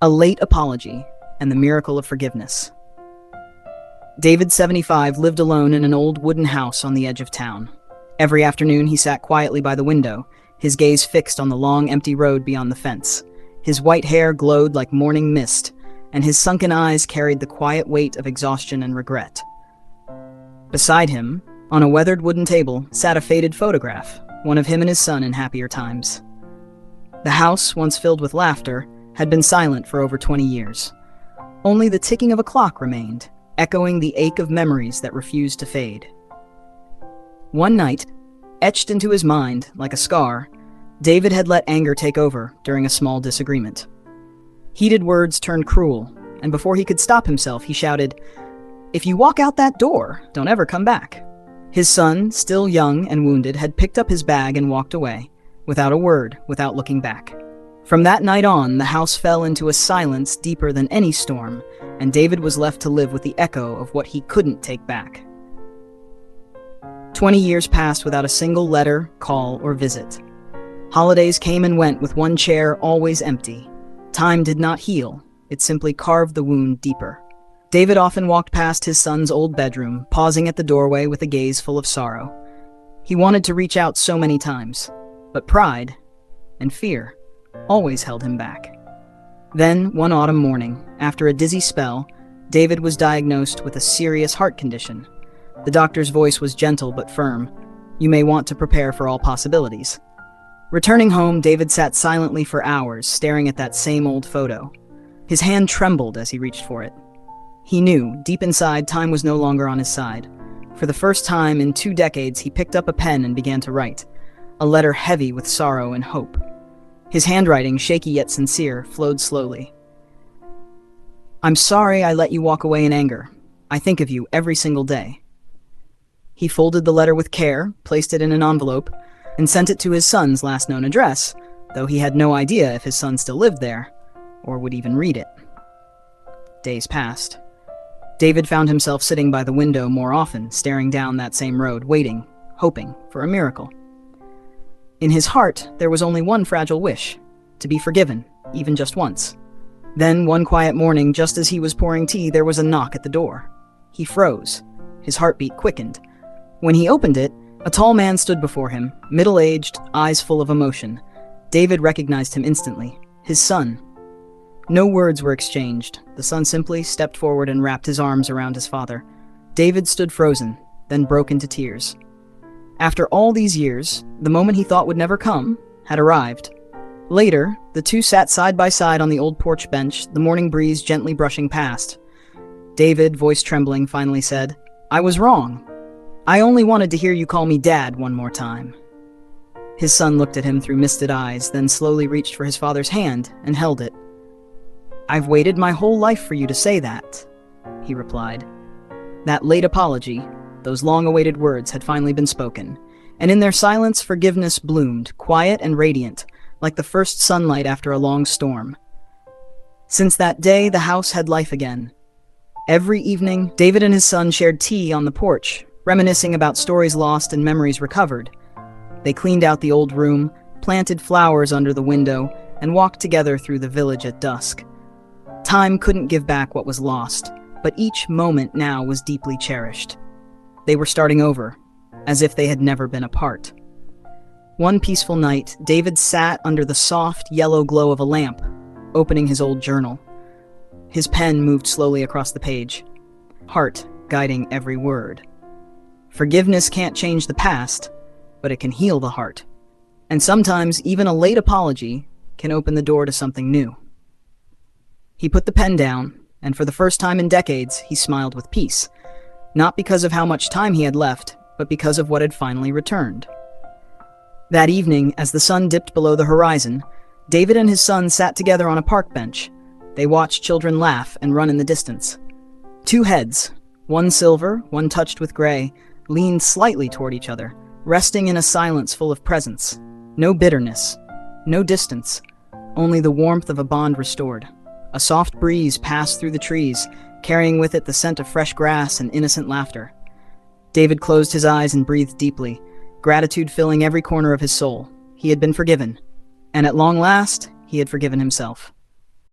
A late apology and the miracle of forgiveness. David, 75, lived alone in an old wooden house on the edge of town. Every afternoon he sat quietly by the window, his gaze fixed on the long, empty road beyond the fence. His white hair glowed like morning mist, and his sunken eyes carried the quiet weight of exhaustion and regret. Beside him, on a weathered wooden table, sat a faded photograph, one of him and his son in happier times. The house, once filled with laughter, had been silent for over 20 years. Only the ticking of a clock remained, echoing the ache of memories that refused to fade. One night, etched into his mind like a scar, David had let anger take over during a small disagreement. Heated words turned cruel, and before he could stop himself, he shouted, "If you walk out that door, don't ever come back." His son, still young and wounded, had picked up his bag and walked away, without a word, without looking back. From that night on, the house fell into a silence deeper than any storm, and David was left to live with the echo of what he couldn't take back. 20 years passed without a single letter, call, or visit. Holidays came and went with one chair always empty. Time did not heal, it simply carved the wound deeper. David often walked past his son's old bedroom, pausing at the doorway with a gaze full of sorrow. He wanted to reach out so many times, but pride and fear always held him back. Then, one autumn morning, after a dizzy spell, David was diagnosed with a serious heart condition. The doctor's voice was gentle but firm. "You may want to prepare for all possibilities." Returning home, David sat silently for hours, staring at that same old photo. His hand trembled as he reached for it. He knew, deep inside, time was no longer on his side. For the first time in 2 decades, he picked up a pen and began to write, a letter heavy with sorrow and hope. His handwriting, shaky yet sincere, flowed slowly. "I'm sorry I let you walk away in anger. I think of you every single day." He folded the letter with care, placed it in an envelope, and sent it to his son's last known address, though he had no idea if his son still lived there, or would even read it. Days passed. David found himself sitting by the window more often, staring down that same road, waiting, hoping for a miracle. In his heart, there was only one fragile wish: to be forgiven, even just once. Then, one quiet morning, just as he was pouring tea, there was a knock at the door. He froze. His heartbeat quickened. When he opened it, a tall man stood before him, middle-aged, eyes full of emotion. David recognized him instantly, his son. No words were exchanged. The son simply stepped forward and wrapped his arms around his father. David stood frozen, then broke into tears. After all these years, the moment he thought would never come had arrived. Later, the two sat side by side on the old porch bench, the morning breeze gently brushing past. David, voice trembling, finally said, "I was wrong. I only wanted to hear you call me Dad one more time." His son looked at him through misted eyes, then slowly reached for his father's hand and held it. "I've waited my whole life for you to say that," he replied. That late apology, those long-awaited words, had finally been spoken, and in their silence forgiveness bloomed, quiet and radiant, like the first sunlight after a long storm. Since that day, the house had life again. Every evening, David and his son shared tea on the porch, reminiscing about stories lost and memories recovered. They cleaned out the old room, planted flowers under the window, and walked together through the village at dusk. Time couldn't give back what was lost, but each moment now was deeply cherished. They were starting over, as if they had never been apart. One peaceful night, David sat under the soft, yellow glow of a lamp, opening his old journal. His pen moved slowly across the page, heart guiding every word. Forgiveness can't change the past, but it can heal the heart. And sometimes even a late apology can open the door to something new. He put the pen down, and for the first time in decades, he smiled with peace. Not because of how much time he had left, but because of what had finally returned. That evening, as the sun dipped below the horizon, David and his son sat together on a park bench. They watched children laugh and run in the distance. Two heads, one silver, one touched with gray, leaned slightly toward each other, resting in a silence full of presence. No bitterness, no distance, only the warmth of a bond restored. A soft breeze passed through the trees, carrying with it the scent of fresh grass and innocent laughter. David closed his eyes and breathed deeply, gratitude filling every corner of his soul. He had been forgiven, and at long last, he had forgiven himself.